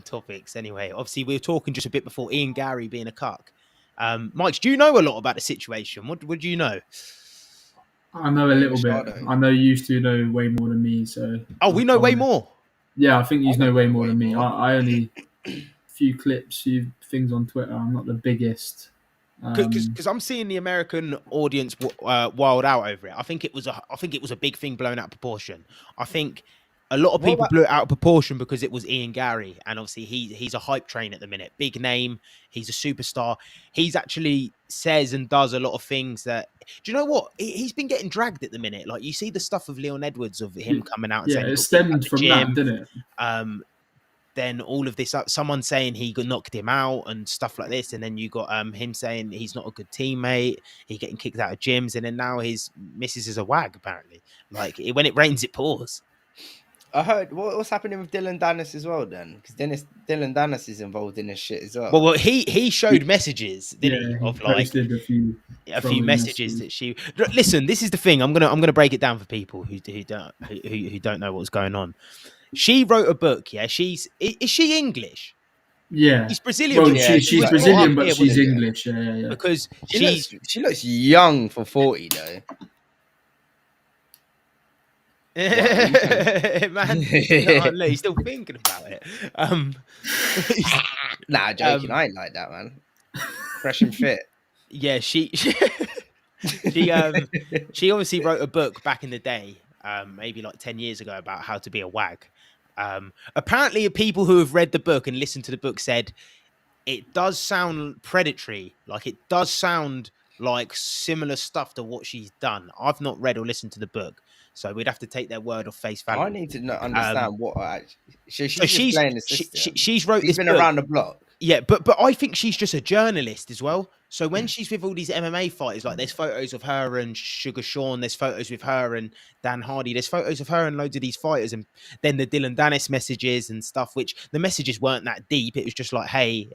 topics anyway. Obviously, we were talking just a bit before Ian Garry being a cuck. Mike, do you know a lot about the situation? What do you know? I know a little bit. I know you two know way more than me. So we know way more. Yeah, I think you know way more than me. I only few clips, few things on Twitter. I'm not the biggest. Because I'm seeing the American audience wild out over it. I think it was a big thing blown out of proportion. I think a lot of people blew it out of proportion because it was Ian Garry, and obviously he's a hype train at the minute. Big name, he's a superstar. He's actually says and does a lot of things that. Do you know what? He's been getting dragged at the minute. Like you see the stuff of Leon Edwards of him coming out and saying it stemmed from that, didn't it? Then all of this, someone saying he knocked him out and stuff like this, and then you got him saying he's not a good teammate, he getting kicked out of gyms, and then now his missus is a wag apparently. Like when it rains, it pours. I heard what's happening with Dylan Dennis as well then, because Dylan Dennis is involved in this shit as well. Well, he showed messages, didn't he, of like a few messages that she. Listen, this is the thing. I'm gonna break it down for people who don't know what's going on. She wrote a book. Yeah, is she English? Yeah, she's Brazilian. Well, she's Brazilian, but she's English. Yeah. Because she looks young for 40 though. Man, he's still thinking about it. Nah, joking. I ain't like that, man. Fresh and fit. Yeah, she obviously wrote a book back in the day, maybe like 10 years ago, about how to be a wag. Apparently, people who have read the book and listened to the book said it does sound predatory. Like it does sound like similar stuff to what she's done. I've not read or listened to the book, so we'd have to take their word of face value. I need to understand what she's wrote this been book around the block. Yeah, but I think she's just a journalist as well. So when she's with all these MMA fighters, like there's photos of her and Sugar Sean, there's photos with her and Dan Hardy, there's photos of her and loads of these fighters, and then the Dylan Dennis messages and stuff, which the messages weren't that deep. It was just like, hey,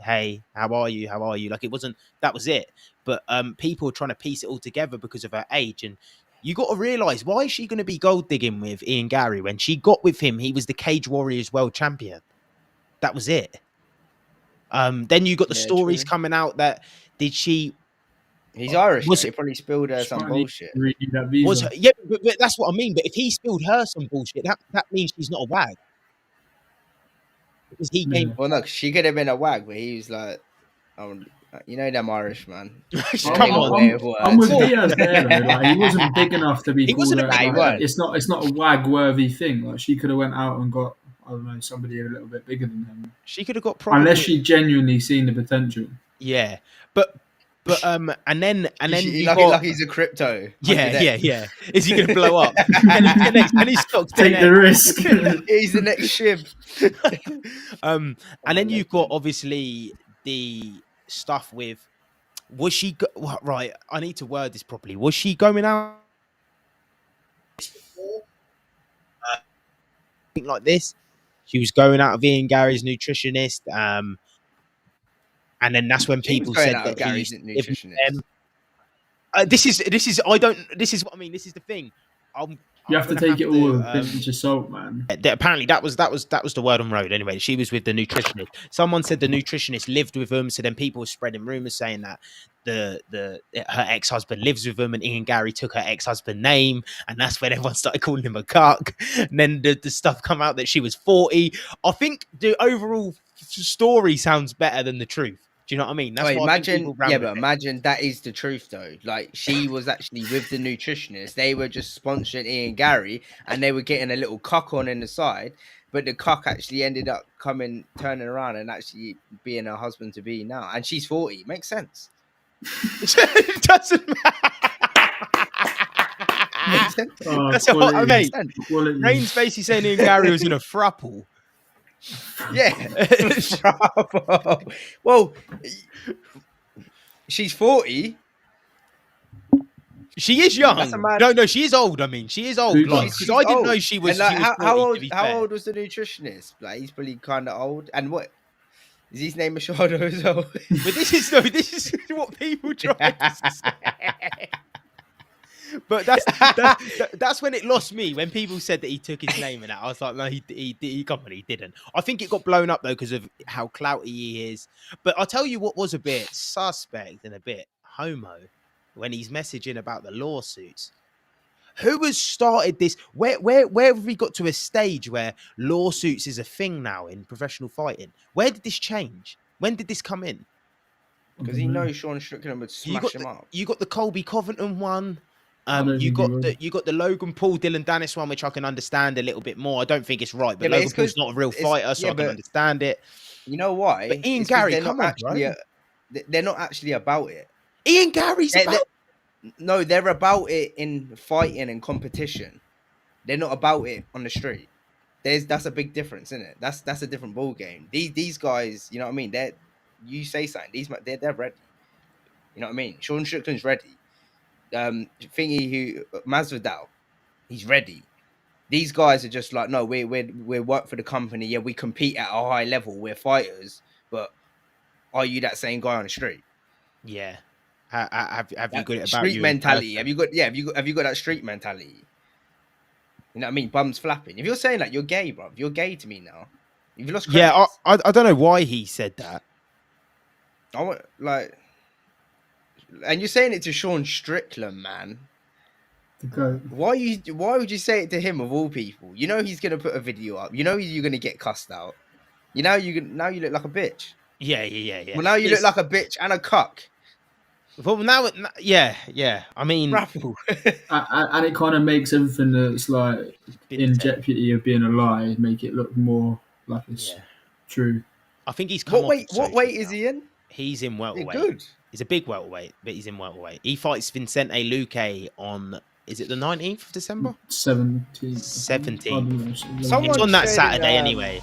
how are you? Like it wasn't, that was it. But people are trying to piece it all together because of her age. And you got to realise, why is she going to be gold digging with Ian Garry? When she got with him, he was the Cage Warriors world champion. That was it. Then you got the stories coming out that he's Irish. He probably spilled her some bullshit. But that's what I mean. But if he spilled her some bullshit, that means she's not a wag. Because he came. Well, no, she could have been a wag, but he was like, you know them Irish, man. Come on, I'm with Diaz there. Though. Like, he wasn't big enough to be. He wasn't a wag. It's not a wag-worthy thing. Like she could have went out and got, I don't know, somebody a little bit bigger than him. She could have got unless she genuinely seen the potential. Yeah, but and then like he's a crypto. Yeah. Is he going to blow up? and he's take the risk. He's the next Shib. And then you've got obviously the stuff with. Was she right? I need to word this properly. Was she going out like this? She was going out of Ian Garry's nutritionist, and then that's when people said that Gary's nutritionist. This is what I mean. This is the thing. You have to take it all with a pinch of salt, man. Apparently, that was the word on road. Anyway, she was with the nutritionist. Someone said the nutritionist lived with them. So then people were spreading rumors saying that her ex-husband lives with them, and Ian Garry took her ex-husband name, and that's when everyone started calling him a cuck. And then the stuff come out that she was 40. I think the overall story sounds better than the truth. Do you know what I mean? That's imagine that is the truth though. Like she was actually with the nutritionist. They were just sponsoring Ian Garry, and they were getting a little cock on in the side. But the cock actually ended up turning around and actually being her husband to be now. And she's 40. Makes sense. It doesn't matter. Makes sense. That's what I mean. Rain's basically saying Ian Garry was in a throuple. Yeah. Well, she's 40. She is young. No, she is old. I mean, she is old. Because I didn't know she was. Like, she was 40, how old was the nutritionist? Like, he's probably kind of old. And what is his name? Machado as well. But this is what people try to say. But that's when it lost me. When people said that he took his name and that, I was like, no, he come on, he didn't. I think it got blown up though because of how clouty he is. But I'll tell you what was a bit suspect and a bit homo when he's messaging about the lawsuits. Who has started this? Where have we got to a stage where lawsuits is a thing now in professional fighting? Where did this change? When did this come in? Because he knows Sean Strickland would smash him up. You got the Colby Covington one. You got the Logan Paul, Dylan Dennis one, which I can understand a little bit more. I don't think it's right, but Logan Paul's not a real fighter, so I can understand it. You know why? But Ian Garry, come on, bro. They're not actually about it. Ian Garry's about. No, they're about it in fighting and competition. They're not about it on the street. That's a big difference, isn't it? That's a different ball game. These guys, you know what I mean? You say something, they're ready. You know what I mean? Sean Strickland's ready. Masvidal, he's ready. These guys are just like, no, we work for the company. Yeah, we compete at a high level. We're fighters, but are you that same guy on the street? Yeah. Have you got it about street you mentality? Have you got that street mentality? You know what I mean? Bums flapping. If you're saying that, you're gay, bro. You're gay to me now. You've lost credit. Yeah, I don't know why he said that. I want and you're saying it to Sean Strickland, man. Why would you say it to him of all people? You know he's gonna put a video up. You know you're gonna get cussed out. Now you look like a bitch. Yeah. Well, now you look like a bitch and a cuck. Well, now, yeah. I mean, and it kind of makes everything that's like in jeopardy of being a lie make it look more like it's true. I think he's come. What weight is he in? He's in welterweight. Good. He's a big welterweight, but he's in welterweight. He fights Vicente Luque on. Is it the 19th of December? 17th. 17th. It's on that Saturday anyway.